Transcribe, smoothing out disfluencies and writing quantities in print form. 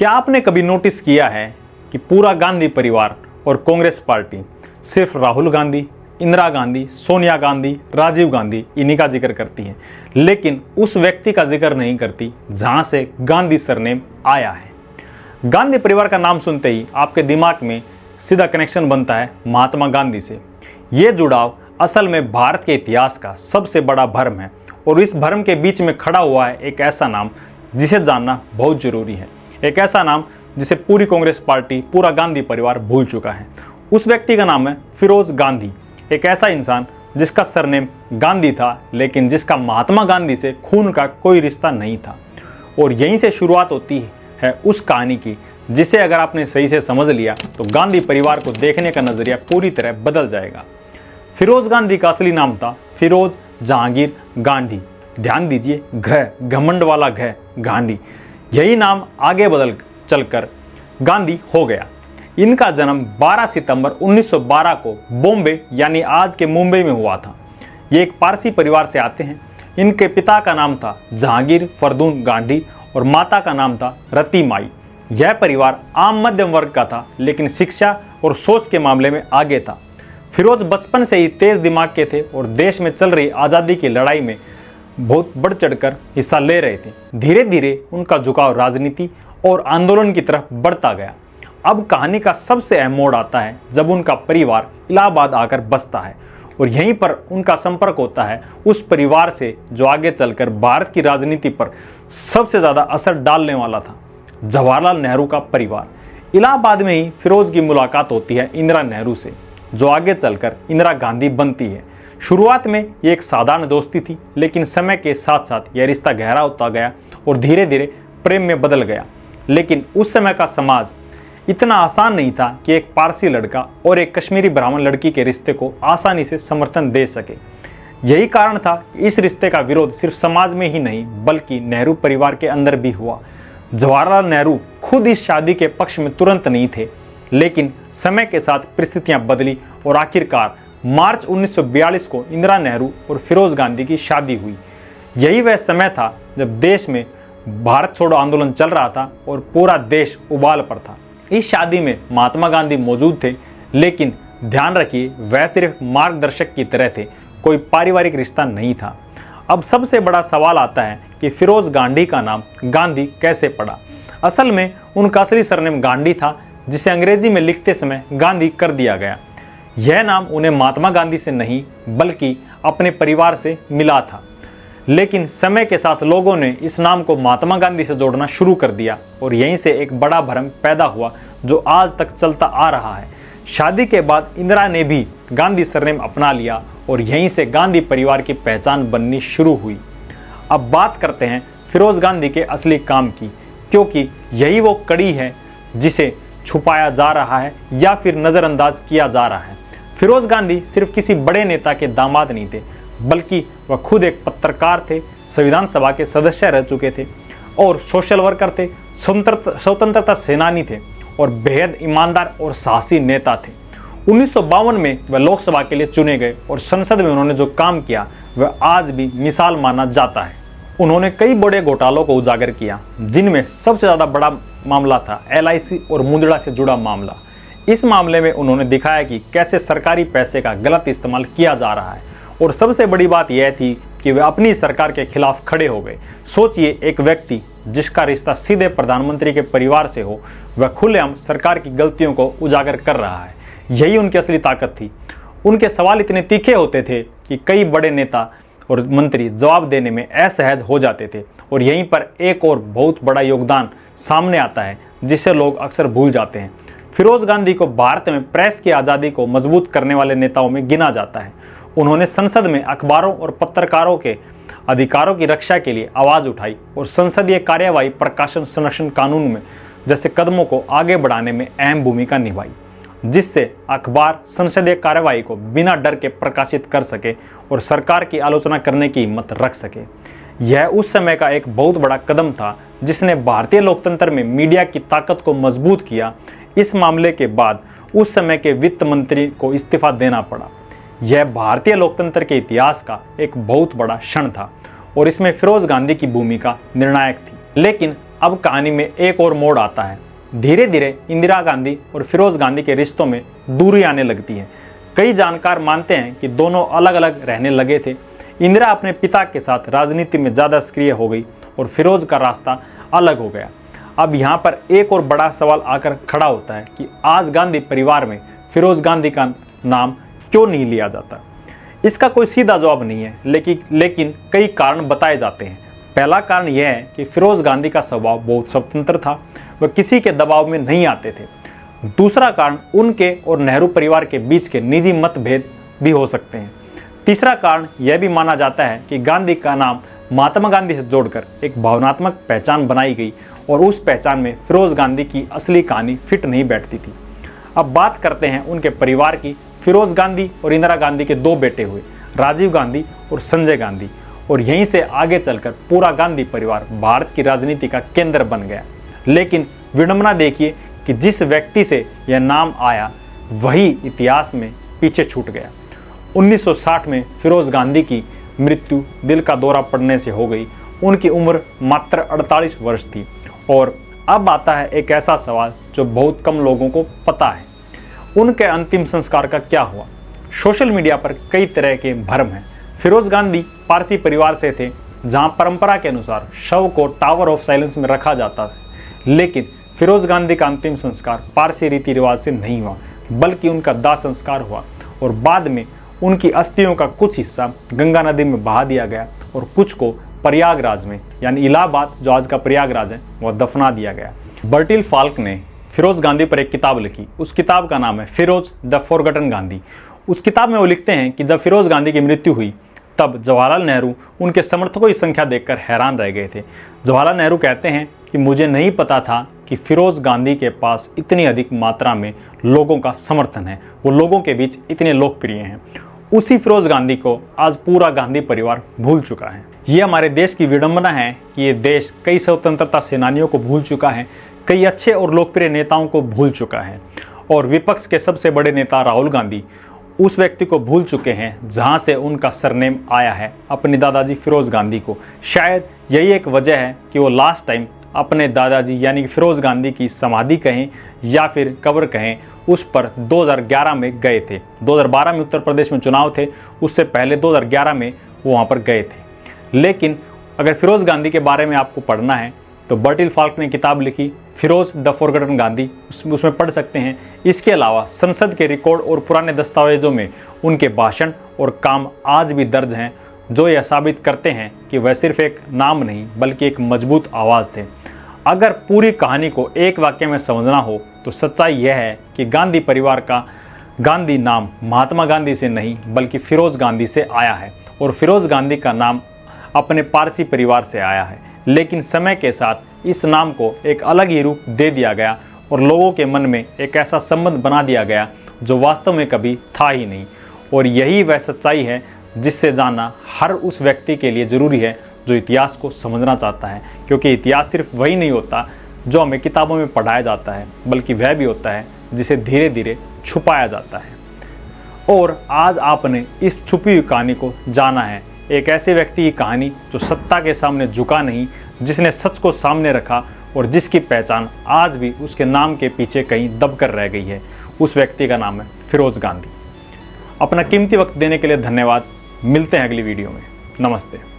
क्या आपने कभी नोटिस किया है कि पूरा गांधी परिवार और कांग्रेस पार्टी सिर्फ राहुल गांधी, इंदिरा गांधी, सोनिया गांधी, राजीव गांधी इन्हीं का जिक्र करती है, लेकिन उस व्यक्ति का जिक्र नहीं करती जहां से गांधी सरनेम आया है। गांधी परिवार का नाम सुनते ही आपके दिमाग में सीधा कनेक्शन बनता है महात्मा गांधी से। ये जुड़ाव असल में भारत के इतिहास का सबसे बड़ा भ्रम है और इस भ्रम के बीच में खड़ा हुआ है एक ऐसा नाम जिसे जानना बहुत जरूरी है। एक ऐसा नाम जिसे पूरी कांग्रेस पार्टी, पूरा गांधी परिवार भूल चुका है। उस व्यक्ति का नाम है फिरोज गांधी। एक ऐसा इंसान जिसका सरनेम गांधी था, लेकिन जिसका महात्मा गांधी से खून का कोई रिश्ता नहीं था। और यहीं से शुरुआत होती है उस कहानी की जिसे अगर आपने सही से समझ लिया तो गांधी परिवार को देखने का नजरिया पूरी तरह बदल जाएगा। फिरोज गांधी का असली नाम था फिरोज जहांगीर गांधी। ध्यान दीजिए, घमंड वाला गांधी। यही नाम आगे बदल चलकर गांधी हो गया। इनका जन्म 12 सितंबर 1912 को बॉम्बे यानी आज के मुंबई में हुआ था। ये एक पारसी परिवार से आते हैं। इनके पिता का नाम था जहांगीर फरदून गांधी और माता का नाम था रती माई। यह परिवार आम मध्यम वर्ग का था, लेकिन शिक्षा और सोच के मामले में आगे था। फिरोज बचपन से ही तेज दिमाग के थे और देश में चल रही आज़ादी की लड़ाई में बहुत बढ़ चढ़कर हिस्सा ले रहे थे। धीरे धीरे उनका झुकाव राजनीति और आंदोलन की तरफ बढ़ता गया। अब कहानी का सबसे अहम मोड़ आता है जब उनका परिवार इलाहाबाद आकर बसता है और यहीं पर उनका संपर्क होता है उस परिवार से जो आगे चलकर भारत की राजनीति पर सबसे ज़्यादा असर डालने वाला था, जवाहरलाल नेहरू का परिवार। इलाहाबाद में ही फिरोज की मुलाकात होती है इंदिरा नेहरू से, जो आगे चलकर इंदिरा गांधी बनती है। शुरुआत में ये एक साधारण दोस्ती थी, लेकिन समय के साथ साथ यह रिश्ता गहरा होता गया और धीरे धीरे प्रेम में बदल गया। लेकिन उस समय का समाज इतना आसान नहीं था कि एक पारसी लड़का और एक कश्मीरी ब्राह्मण लड़की के रिश्ते को आसानी से समर्थन दे सके। यही कारण था इस रिश्ते का विरोध सिर्फ समाज में ही नहीं बल्कि नेहरू परिवार के अंदर भी हुआ। जवाहरलाल नेहरू खुद इस शादी के पक्ष में तुरंत नहीं थे, लेकिन समय के साथ परिस्थितियां बदली और आखिरकार मार्च 1942 को इंदिरा नेहरू और फिरोज गांधी की शादी हुई। यही वह समय था जब देश में भारत छोड़ो आंदोलन चल रहा था और पूरा देश उबाल पर था। इस शादी में महात्मा गांधी मौजूद थे, लेकिन ध्यान रखिए वह सिर्फ मार्गदर्शक की तरह थे, कोई पारिवारिक रिश्ता नहीं था। अब सबसे बड़ा सवाल आता है कि फिरोज गांधी का नाम गांधी कैसे पड़ा। असल में उनका असली सरनेम गांधी था, जिसे अंग्रेजी में लिखते समय गांधी कर दिया गया। यह नाम उन्हें महात्मा गांधी से नहीं बल्कि अपने परिवार से मिला था, लेकिन समय के साथ लोगों ने इस नाम को महात्मा गांधी से जोड़ना शुरू कर दिया और यहीं से एक बड़ा भ्रम पैदा हुआ जो आज तक चलता आ रहा है। शादी के बाद इंदिरा ने भी गांधी सरनेम अपना लिया और यहीं से गांधी परिवार की पहचान बननी शुरू हुई। अब बात करते हैं फिरोज गांधी के असली काम की, क्योंकि यही वो कड़ी है जिसे छुपाया जा रहा है या फिर नज़रअंदाज किया जा रहा है। फिरोज गांधी सिर्फ किसी बड़े नेता के दामाद नहीं थे, बल्कि वह खुद एक पत्रकार थे, संविधान सभा के सदस्य रह चुके थे और सोशल वर्कर थे, स्वतंत्रता सेनानी थे और बेहद ईमानदार और साहसी नेता थे। 1952 में वह लोकसभा के लिए चुने गए और संसद में उन्होंने जो काम किया वह आज भी मिसाल माना जाता है। उन्होंने कई बड़े घोटालों को उजागर किया, जिनमें सबसे ज़्यादा बड़ा मामला था LIC और मुद्रा से जुड़ा मामला। इस मामले में उन्होंने दिखाया कि कैसे सरकारी पैसे का गलत इस्तेमाल किया जा रहा है और सबसे बड़ी बात यह थी कि वे अपनी सरकार के खिलाफ खड़े हो गए। सोचिए, एक व्यक्ति जिसका रिश्ता सीधे प्रधानमंत्री के परिवार से हो, वह खुलेआम सरकार की गलतियों को उजागर कर रहा है। यही उनकी असली ताकत थी। उनके सवाल इतने तीखे होते थे कि कई बड़े नेता और मंत्री जवाब देने में असहज हो जाते थे। और यहीं पर एक और बहुत बड़ा योगदान सामने आता है जिसे लोग अक्सर भूल जाते हैं। फिरोज गांधी को भारत में प्रेस की आज़ादी को मजबूत करने वाले नेताओं में गिना जाता है। उन्होंने संसद में अखबारों और पत्रकारों के अधिकारों की रक्षा के लिए आवाज़ उठाई और संसदीय कार्यवाही, प्रकाशन संरक्षण कानून में जैसे कदमों को आगे बढ़ाने में अहम भूमिका निभाई, जिससे अखबार संसदीय कार्यवाही को बिना डर के प्रकाशित कर सके और सरकार की आलोचना करने की हिम्मत रख सके। यह उस समय का एक बहुत बड़ा कदम था जिसने भारतीय लोकतंत्र में मीडिया की ताकत को मजबूत किया। इस मामले के बाद उस समय के वित्त मंत्री को इस्तीफा देना पड़ा। यह भारतीय लोकतंत्र के इतिहास का एक बहुत बड़ा क्षण था और इसमें फिरोज गांधी की भूमिका निर्णायक थी। लेकिन अब कहानी में एक और मोड़ आता है। धीरे धीरे इंदिरा गांधी और फिरोज गांधी के रिश्तों में दूरी आने लगती है। कई जानकार मानते हैं कि दोनों अलग अलग रहने लगे थे। इंदिरा अपने पिता के साथ राजनीति में ज़्यादा सक्रिय हो गई और फिरोज का रास्ता अलग हो गया। अब यहाँ पर एक और बड़ा सवाल आकर खड़ा होता है कि आज गांधी परिवार में फिरोज गांधी का नाम क्यों नहीं लिया जाता। इसका कोई सीधा जवाब नहीं है, लेकिन कई कारण बताए जाते हैं। पहला कारण यह है कि फिरोज गांधी का स्वभाव बहुत स्वतंत्र था, वह किसी के दबाव में नहीं आते थे। दूसरा कारण उनके और नेहरू परिवार के बीच के निजी मतभेद भी हो सकते हैं। तीसरा कारण यह भी माना जाता है कि गांधी का नाम महात्मा गांधी से जोड़कर एक भावनात्मक पहचान बनाई गई और उस पहचान में फिरोज गांधी की असली कहानी फिट नहीं बैठती थी। अब बात करते हैं उनके परिवार की। फिरोज गांधी और इंदिरा गांधी के दो बेटे हुए, राजीव गांधी और संजय गांधी, और यहीं से आगे चलकर पूरा गांधी परिवार भारत की राजनीति का केंद्र बन गया। लेकिन विडंबना देखिए कि जिस व्यक्ति से यह नाम आया वही इतिहास में पीछे छूट गया। 1960 में फिरोज गांधी की मृत्यु दिल का दौरा पड़ने से हो गई। उनकी उम्र मात्र 48 वर्ष थी। और अब आता है एक ऐसा सवाल जो बहुत कम लोगों को पता है, उनके अंतिम संस्कार का क्या हुआ। सोशल मीडिया पर कई तरह के भ्रम हैं। फिरोज गांधी पारसी परिवार से थे, जहां परंपरा के अनुसार शव को टावर ऑफ साइलेंस में रखा जाता था। लेकिन फिरोज गांधी का अंतिम संस्कार पारसी रीति रिवाज से नहीं हुआ, बल्कि उनका दाह संस्कार हुआ और बाद में उनकी अस्थियों का कुछ हिस्सा गंगा नदी में बहा दिया गया और कुछ को प्रयागराज में, यानी इलाहाबाद जो आज का प्रयागराज है, वह दफना दिया गया। बर्टिल फाल्क ने फिरोज गांधी पर एक किताब लिखी। उस किताब का नाम है फिरोज द फॉरगॉटन गांधी। उस किताब में वो लिखते हैं कि जब फिरोज गांधी की मृत्यु हुई तब जवाहरलाल नेहरू उनके समर्थकों की संख्या देखकर हैरान रह गए थे। जवाहरलाल नेहरू कहते हैं कि मुझे नहीं पता था कि फिरोज गांधी के पास इतनी अधिक मात्रा में लोगों का समर्थन है, वो लोगों के बीच इतने लोकप्रिय हैं। उसी फिरोज गांधी को आज पूरा गांधी परिवार भूल चुका है। ये हमारे देश की विडंबना है कि ये देश कई स्वतंत्रता सेनानियों को भूल चुका है, कई अच्छे और लोकप्रिय नेताओं को भूल चुका है, और विपक्ष के सबसे बड़े नेता राहुल गांधी उस व्यक्ति को भूल चुके हैं जहां से उनका सरनेम आया है, अपने दादाजी फिरोज गांधी को। शायद यही एक वजह है कि वो लास्ट टाइम अपने दादाजी यानी कि फिरोज गांधी की समाधि कहें या फिर कब्र कहें, उस पर 2011 में गए थे। 2012 में उत्तर प्रदेश में चुनाव थे, उससे पहले 2011 में वो वहाँ पर गए थे। लेकिन अगर फिरोज गांधी के बारे में आपको पढ़ना है तो बर्टिल फाल्क ने किताब लिखी फिरोज द फॉरगॉटन गांधी, उसमें पढ़ सकते हैं। इसके अलावा संसद के रिकॉर्ड और पुराने दस्तावेजों में उनके भाषण और काम आज भी दर्ज हैं, जो यह साबित करते हैं कि वह सिर्फ एक नाम नहीं बल्कि एक मजबूत आवाज़ थे। अगर पूरी कहानी को एक वाक्य में समझना हो तो सच्चाई यह है कि गांधी परिवार का गांधी नाम महात्मा गांधी से नहीं बल्कि फिरोज गांधी से आया है, और फिरोज गांधी का नाम अपने पारसी परिवार से आया है। लेकिन समय के साथ इस नाम को एक अलग ही रूप दे दिया गया और लोगों के मन में एक ऐसा संबंध बना दिया गया जो वास्तव में कभी था ही नहीं। और यही वह सच्चाई है जिससे जानना हर उस व्यक्ति के लिए ज़रूरी है जो इतिहास को समझना चाहता है, क्योंकि इतिहास सिर्फ वही नहीं होता जो हमें किताबों में पढ़ाया जाता है, बल्कि वह भी होता है जिसे धीरे धीरे छुपाया जाता है। और आज आपने इस छुपी हुई कहानी को जाना है, एक ऐसे व्यक्ति की कहानी जो सत्ता के सामने झुका नहीं, जिसने सच को सामने रखा और जिसकी पहचान आज भी उसके नाम के पीछे कहीं दब कर रह गई है। उस व्यक्ति का नाम है फिरोज गांधी। अपना कीमती वक्त देने के लिए धन्यवाद। मिलते हैं अगली वीडियो में। नमस्ते।